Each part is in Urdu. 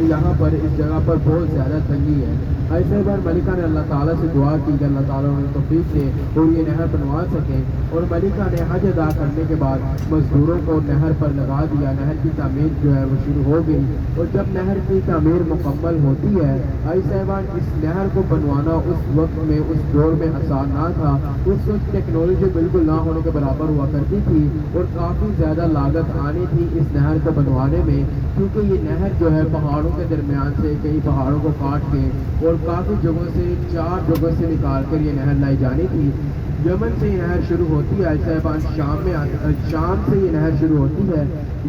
یہاں پر اس جگہ پر بہت زیادہ تنگی ہے۔ ایسے بار ملکہ نے اللہ تعالیٰ سے دعا کی کہ اللہ تعالیٰ انہیں توفیق دے اور یہ نہر بنوا سکیں، اور ملکہ نے حج ادا کرنے کے بعد مزدوروں کو نہر پر لگا دیا۔ نہر کی تعمیر جو ہے وہ شروع ہو گئی، اور جب نہر کی تعمیر مکمل ہوتی ہے، صاحبان اس نہر کو بنوانا اس وقت میں اس دور میں آسان نہ تھا۔ اس وقت ٹیکنالوجی بالکل نہ ہونے کے برابر ہوا کرتی تھی، اور کافی زیادہ لاگت آنی تھی اس نہر کو بنوانے میں، کیونکہ یہ نہر جو ہے پہاڑوں کے درمیان سے کئی پہاڑوں کو کاٹ کے اور کافی جگہوں سے 4 جگہوں سے نکال کر یہ نہر لائی جانی تھی۔ یمن سے یہ نہر شروع ہوتی ہے صاحبان، شام سے یہ نہر شروع ہوتی ہے،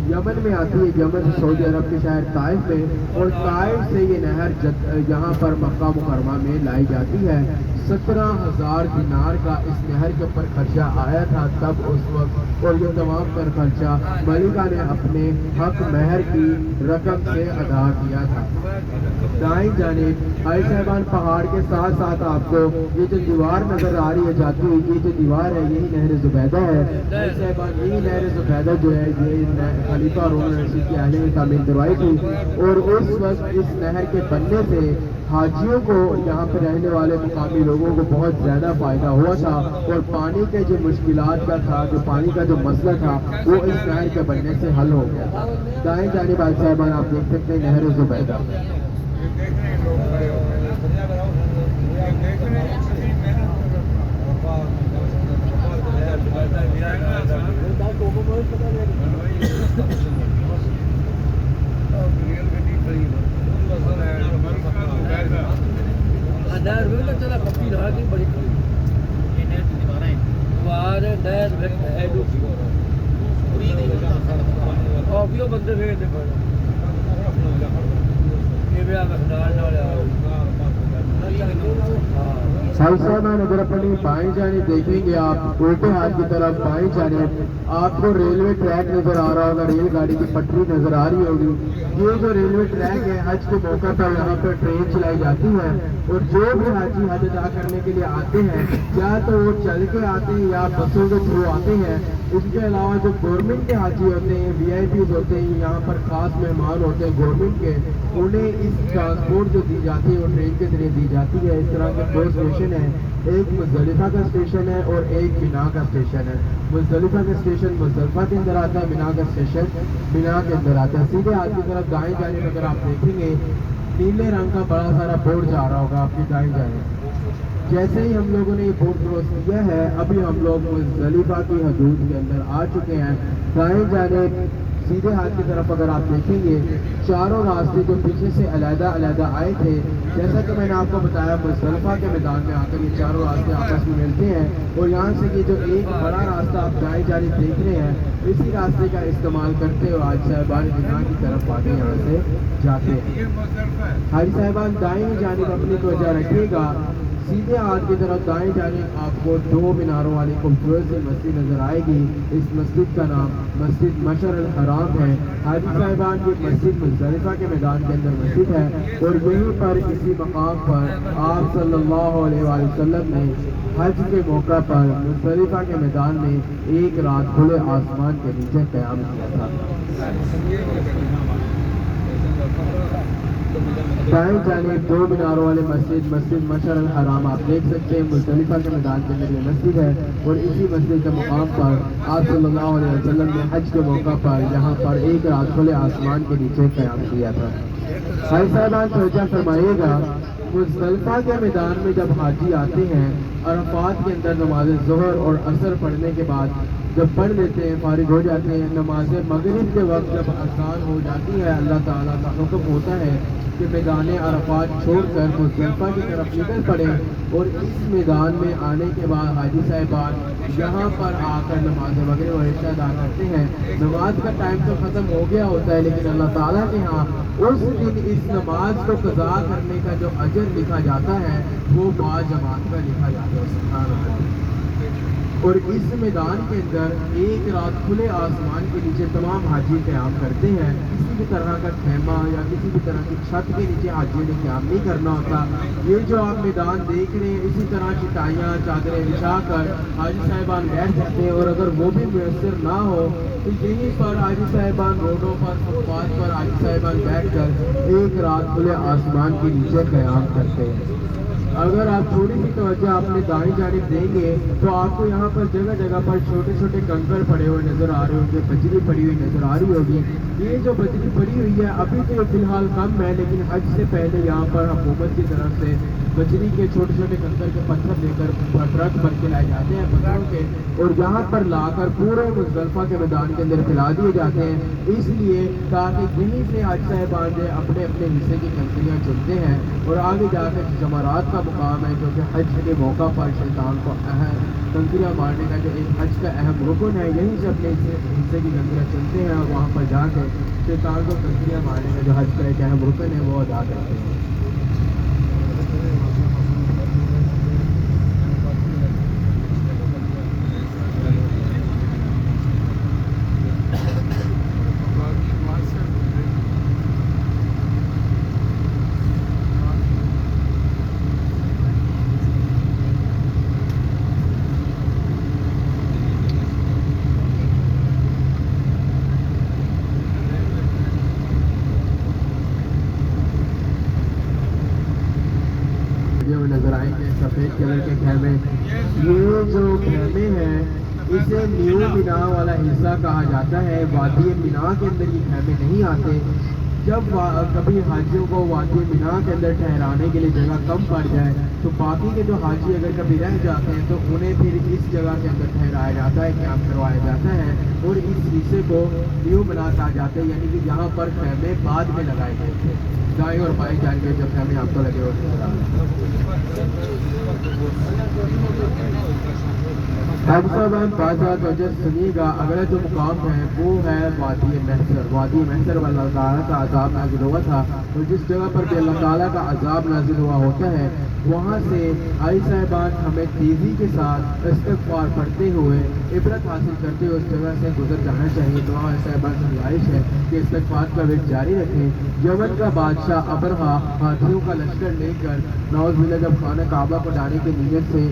یمن میں آتی ہے، یمن سے سعودی عرب کے شہر طائف میں، اور طائف سے یہ نہر یہاں پر مکہ مکرمہ میں لائی جاتی ہے۔ 17,000 دینار کا اس نہر کے اوپر خرچہ آیا تھا تب اس وقت، اور یہ تمام تر خرچہ ملکہ نے اپنے حق مہر کی رقم سے ادا کیا تھا۔ دائیں جانب صاحبان پہاڑ کے ساتھ ساتھ آپ کو یہ جو دیوار نظر آ رہی ہے جاتی ہوئی، یہ جو دیوار ہے یہی نہر زبیدہ ہے۔ صاحبان یہی نہر زبیدہ جو ہے یہ خلیفہ ہارون الرشید کی اہلیہ نے تعمیر کروائی تھی، اور اس وقت اس نہر کے بننے سے حاجیوں کو، یہاں پر رہنے والے مقامی لوگوں کو بہت زیادہ فائدہ ہوا تھا، اور پانی کے جو مشکلات کا تھا، جو پانی کا جو مسئلہ تھا، وہ اس نہر کے بننے سے حل ہو گیا تھا۔ دائیں جانب صاحبان آپ دیکھ سکتے ہیں نہر زبیدہ۔ صاحبان اگر اپنی بائیں جانب دیکھیں گے آپ الٹے ہاتھ کی طرف بائیں جانب آپ کو ریلوے ٹریک نظر آ رہا ہوگا، ریل گاڑی کی پٹری نظر آ رہی ہوگی۔ یہ جو ریلوے ٹریک ہے، حج کے موقع پر یہاں پر ٹرین چلائی جاتی ہے، اور جو بھی حاجی حج ادا کرنے کے لیے آتے ہیں یا تو وہ چل کے آتے ہیں یا بسوں کے تھرو آتے ہیں۔ اس کے علاوہ جو گورنمنٹ کے حاجی ہوتے ہیں، وی آئی پیز ہوتے ہیں، یہاں پر خاص مہمان ہوتے ہیں گورنمنٹ کے، انہیں اس ٹرانسپورٹ جو دی جاتی ہے وہ ٹرین کے ذریعے دی جاتی ہے۔ اس طرح کے 2 اسٹیشن ہیں، ایک مزدلفہ کا اسٹیشن ہے اور ایک مینا کا اسٹیشن ہے۔ مزدلفہ کا اسٹیشن مزدلفہ کے اندر آتا ہے، مینا کا اسٹیشن مینا کے اندر آتا ہے۔ سیدھے ہاتھ کی طرف دائیں جانب اگر آپ دیکھیں گے نیلے رنگ کا بڑا سارا بورڈ جا رہا ہوگا آپ کی دائیں جانب۔ جیسے ہی ہم لوگوں نے یہ بورڈ کراس کیا ہے، ابھی ہم لوگ مزدلفہ کی حدود کے اندر آ چکے ہیں۔ دائیں جانب سیدھے ہاتھ کی طرف اگر آپ دیکھیں گے، چاروں راستے جو پیچھے سے علیحدہ علیحدہ آئے تھے، جیسا کہ میں نے آپ کو بتایا مزدلفہ کے میدان میں آ کر یہ چاروں راستے آپس میں ملتے ہیں، اور یہاں سے یہ جو ایک بڑا راستہ آپ دائیں جانب دیکھ رہے ہیں، اسی راستے کا استعمال کرتے ہوئے حاجی صاحبان مینا کی طرف آگے یہاں سے جاتے ہیں۔ حاجی صاحبان دائیں جانب اپنی توجہ رکھیے گا، سیدھے ہاتھ کی طرف دائیں جانب آپ کو 2 میناروں والی خوبصورت سی مسجد نظر آئے گی۔ اس مسجد کا نام مسجد مشعر الحرام ہے۔ حاجی صاحبان یہ مسجد مزدلفہ کے میدان کے اندر مسجد ہے، اور یہیں پر اسی مقام پر آپ صلی اللہ علیہ وآلہ وسلم نے حج کے موقع پر مزدلفہ کے میدان میں ایک رات کھلے آسمان کے نیچے قیام کیا تھا۔ دائیں جانب 2 میناروں والے مسجد مشعر الحرام آپ دیکھ سکتے ہیں، مزدلفہ کے میدان کے اندر یہ مسجد ہے، اور اسی مسجد کے مقام پر آپ صلی اللہ علیہ وسلم نے حج کے موقع پر یہاں پر ایک رات کھلے آسمان کے نیچے قیام کیا تھا۔ بھائی صاحبان توجہ فرمائیے گا، مزدلفہ کے میدان میں جب حاجی آتے ہیں، عرفات کے اندر نماز ظہر اور عصر پڑھنے کے بعد جب پڑھ لیتے ہیں، فارغ ہو جاتے ہیں، نماز مغرب کے وقت جب اذان ہو جاتی ہے، اللہ تعالیٰ کا حکم ہوتا ہے کہ میدان عرفات چھوڑ کر مزدلفہ کی طرف نکل پڑے، اور اس میدان میں آنے کے بعد حاجی صاحبان یہاں پر آ کر نماز مغرب و عشاء ادا کرتے ہیں۔ نماز کا ٹائم تو ختم ہو گیا ہوتا ہے، لیکن اللہ تعالیٰ کے ہاں اس دن اس نماز کو قضا کرنے کا جو اجر لکھا جاتا ہے وہ با جماعت کا لکھا جاتا ہے۔ سبحان اللہ۔ اور اس میدان کے اندر ایک رات کھلے آسمان کے نیچے تمام حاجی قیام کرتے ہیں. کسی بھی طرح کا خیمہ یا کسی بھی طرح کی چھت کے نیچے حاجی نے قیام نہیں کرنا ہوتا. یہ جو آپ میدان دیکھ رہے ہیں اسی طرح چٹائیاں چادریں بچھا کر حاجی صاحبان بیٹھ سکتے ہیں, اور اگر وہ بھی میسر نہ ہو تو یہیں پر حاجی صاحبان روڈوں پر فٹ پاتھ پر حاجی صاحبان بیٹھ کر ایک رات کھلے آسمان کے نیچے قیام کرتے ہیں. اگر آپ تھوڑی سی توجہ اپنے دائیں جانب دیں گے تو آپ کو یہاں پر جگہ جگہ پر چھوٹے چھوٹے کنکر پڑے ہوئے نظر آ رہے ہوں گے, بجری پڑی ہوئی نظر آ رہی ہوگی. یہ جو بجری پڑی ہوئی ہے ابھی تو فی الحال کم ہے, لیکن حج سے پہلے یہاں پر حکومت کی طرف سے بجری کے چھوٹے چھوٹے کنکر کے پتھر لے کر ٹرک بھر کے لائے جاتے ہیں پتھروں کے, اور یہاں پر لا کر پورے مزدلفہ کے میدان کے اندر پھیلا دیے جاتے ہیں, اس لیے تاکہ یہیں سے حج صاحبان جو اپنے اپنے حصے کی کنکریاں چنتے ہیں اور آگے جا کر جمرات کا مقام ہے جو کہ حج کے موقع پر شیطان کو کنکریاں مارنے کا جو ایک حج کا اہم رکن ہے, یہیں سے اپنے حصے کی کنکریاں چنتے ہیں اور وہاں پر جا کے شیطان کو کنکریاں مارنے کا جو حج کا ایک اہم رکن ہے وہ ادا کرتے ہیں. نظر آئیں گے سفید کلر کے خیمے. یہ جو خیمے ہیں اسے نیو مینا والا حصہ کہا جاتا ہے. وادی مینا کے اندر یہ خیمے نہیں آتے. جب کبھی حاجیوں کو وادی مینا کے اندر ٹھہرانے کے لیے جگہ کم پڑ جائے تو باقی کے جو حاجی اگر کبھی رہ جاتے ہیں تو انہیں پھر اس جگہ کے اندر ٹھہرایا جاتا ہے, قیام کروایا جاتا ہے, اور اس حصے کو نیو مینا کہا جاتا ہے. یعنی کہ یہاں پر خیمے بعد میں لگائے گئے تھے. دائیں اور بائیں جانب جو خیمے آپ کو لگے ہوتے ہیں. اب صاحبان بازار توجہ سنیے گا. اگلا جو مقام ہے وہ ہے وادی محشر. وادی محشر میں اللہ تعالیٰ کا عذاب نازل ہوا تھا, اور جس جگہ پر بھی اللہ تعالیٰ کا عذاب نازل ہوا ہوتا ہے وہاں سے آئی صاحبان ہمیں تیزی کے ساتھ استغفار پڑھتے ہوئے عبرت حاصل کرتے ہوئے اس جگہ سے گزر جانا چاہیے. تو آئی صاحبان کی گزارش ہے کہ استغفار کا وقت جاری رکھیں. یمن کا بادشاہ ابرہا ہاتھیوں کا لشکر لے کر نعوذ باللہ جب خانہ کعبہ کو ڈانے کی نیت سے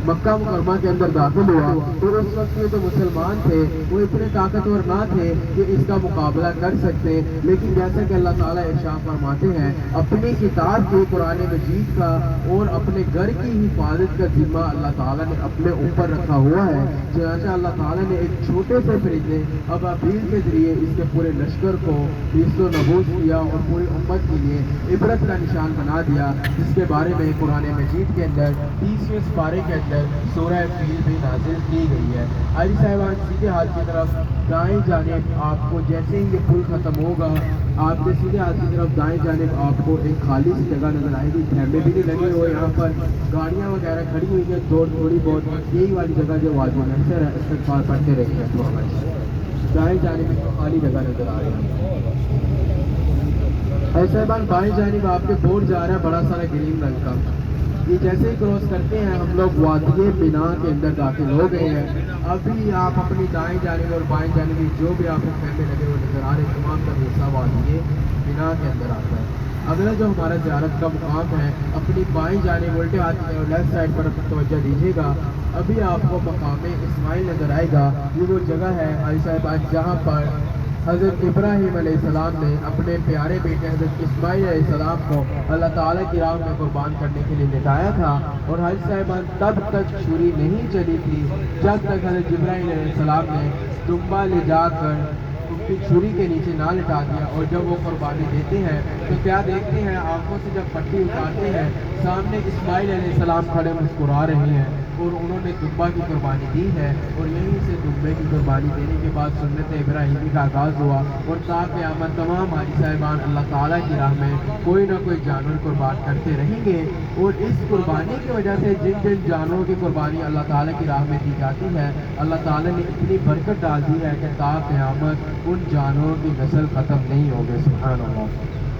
مکہ مکرمہ کے اندر داخل ہوا تو اس وقت یہ جو مسلمان تھے وہ اتنے طاقتور نہ تھے کہ اس کا مقابلہ کر سکتے. لیکن جیسا کہ اللہ تعالیٰ ارشاد فرماتے ہیں اپنی کتاب کے قرآن مجید کا اور اپنے گھر کی حفاظت کا ذمہ اللہ تعالیٰ نے اپنے اوپر رکھا ہوا ہے. چنانچہ اللہ تعالیٰ نے ایک چھوٹے سے فرشتے ابابیل کے ذریعے اس کے پورے لشکر کو حفظ و نبوذ کیا اور پوری امت کے لیے عبرت کا نشان بنا دیا, جس کے بارے میں قرآن مجید کے اندر 30ویں سپارے کے اندر سورہ فیل میں نازل کی گئی ہے. حاجی صاحبان سیدھے ہاتھ کی طرف دائیں جانب آپ کو جیسے ہی یہ پل ختم ہوگا آپ کے سیدھے ہاتھ کی طرف دائیں جانب آپ کو ایک خالی سی جگہ نظر آئے گی. خیمے بھی نہیں لگے ہوئے, یہاں پر گاڑیاں وغیرہ کھڑی ہوئی ہیں تھوڑی بہت. یہی والی جگہ جو وادی محشر ہے استغفار پڑھتے رہتے ہیں. تو ہمیں دائیں جانب ایک خالی جگہ نظر آ رہی ہے. حاجی صاحبان بائیں جانب آپ کے بورڈ جا رہا ہے بڑا سارا گرین رنگ کا. یہ جیسے ہی کراس کرتے ہیں ہم لوگ وادی مینا کے اندر داخل ہو گئے ہیں. ابھی آپ اپنی دائیں جانب اور بائیں جانب جو بھی آپ کو خیمے لگے ہوئے نظر آ رہے ہیں تمام کا حصہ وادی مینا کے اندر آتا ہے. اگلا جو ہمارا زیارت کا مقام ہے اپنی بائیں جانب الٹے ہاتھ کی اور لیفٹ سائڈ پر توجہ دیجیے گا. ابھی آپ کو مقام اسماعیل نظر آئے گا. یہ وہ جگہ ہے حاجی صاحب جہاں پر حضرت ابراہیم علیہ السلام نے اپنے پیارے بیٹے حضرت اسماعیل علیہ السلام کو اللہ تعالیٰ کی راہ میں قربان کرنے کے لیے لٹایا تھا. اور حاجی صاحبان تب تک چھری نہیں چلی تھی جب تک حضرت ابراہیم علیہ السلام نے دمبا لے جا کر ان کی چھری کے نیچے نہ لٹا دیا. اور جب وہ قربانی دیتے ہیں تو کیا دیکھتے ہیں, آنکھوں سے جب پٹی اتارتے ہیں سامنے اسماعیل علیہ السلام کھڑے مسکرا رہے ہیں اور انہوں نے دمبا کی قربانی دی ہے. اور یہیں سے دمبے کی قربانی دینے کے بعد سنت ابراہیمی کا آغاز ہوا. اور تا قیامت تمام حاجی صاحبان اللہ تعالیٰ کی راہ میں کوئی نہ کوئی جانور قربان کرتے رہیں گے. اور اس قربانی کی وجہ سے جن جن جانوروں کی قربانی اللہ تعالیٰ کی راہ میں دی جاتی ہے اللہ تعالیٰ نے اتنی برکت ڈال دی ہے کہ تا قیامت ان جانوروں کی نسل ختم نہیں ہوگی. سبحان اللہ.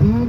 3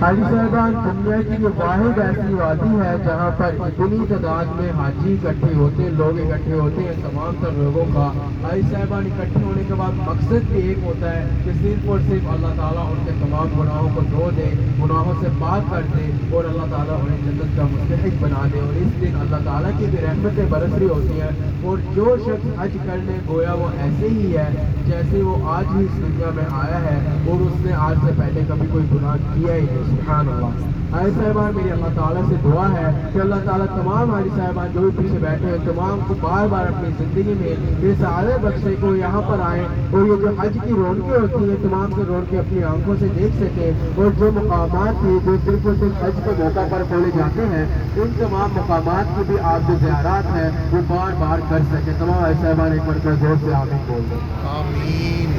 حاجی صاحبان دنیا کی یہ واحد ایسی وادی ہے جہاں پر اتنی تعداد میں حاجی اکٹھے ہوتے ہیں، لوگ اکٹھے ہوتے ہیں تمام تر لوگوں کا۔ حاجی صاحبان اکٹھے ہونے کے بعد مقصد بھی ایک ہوتا ہے کہ صرف اور صرف اللہ تعالیٰ ان کے تمام گناہوں کو دھو دے، گناہوں سے پاک کر دے اور اللہ تعالیٰ انہیں جنت کا مستحق بنا دے۔ اور اس دن اللہ تعالیٰ کی بھی رحمتیں برس رہی ہوتی ہیں، اور جو شخص حج کرنے گویا وہ ایسے ہی ہے جیسے وہ آج ہی اس دنیا میں آیا ہے اور اس نے آج سے پہلے کبھی کوئی گناہ کیا ہی نہیں۔ سبحان اللہ۔ حاجی صاحبان میری اللہ تعالیٰ سے دعا ہے کہ اللہ تعالیٰ تمام حاجی صاحبان جو بھی پیچھے بیٹھے ہیں تمام کو بار بار اپنی زندگی میں یہ سارے بخشے کو یہاں پر آئیں اور یہ جو حج کی رونقیں ہوتی ہیں تمام سے رونقیں اپنی آنکھوں سے دیکھ سکیں، اور جو مقامات تھے جو صرف اور صرف حج کے موقع پر کھولے جاتے ہیں ان تمام مقامات کی بھی آپ جو زیارات ہیں وہ بار بار کر سکیں۔ تمام حاجی صاحبان ایک مرتبہ زور سے آمین بول دیں۔ آمین۔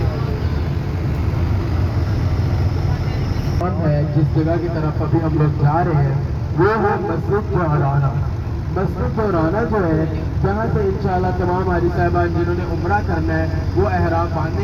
ہے جس جگہ کی طرف ابھی ہم لوگ جا رہے ہیں وہ ہے مسجد جوہرانہ۔ مسجد جوہرانہ جو ہے جہاں سے انشاءاللہ تمام حاجی صاحبان جنہوں نے عمرہ کرنا ہے وہ احرام باندھیں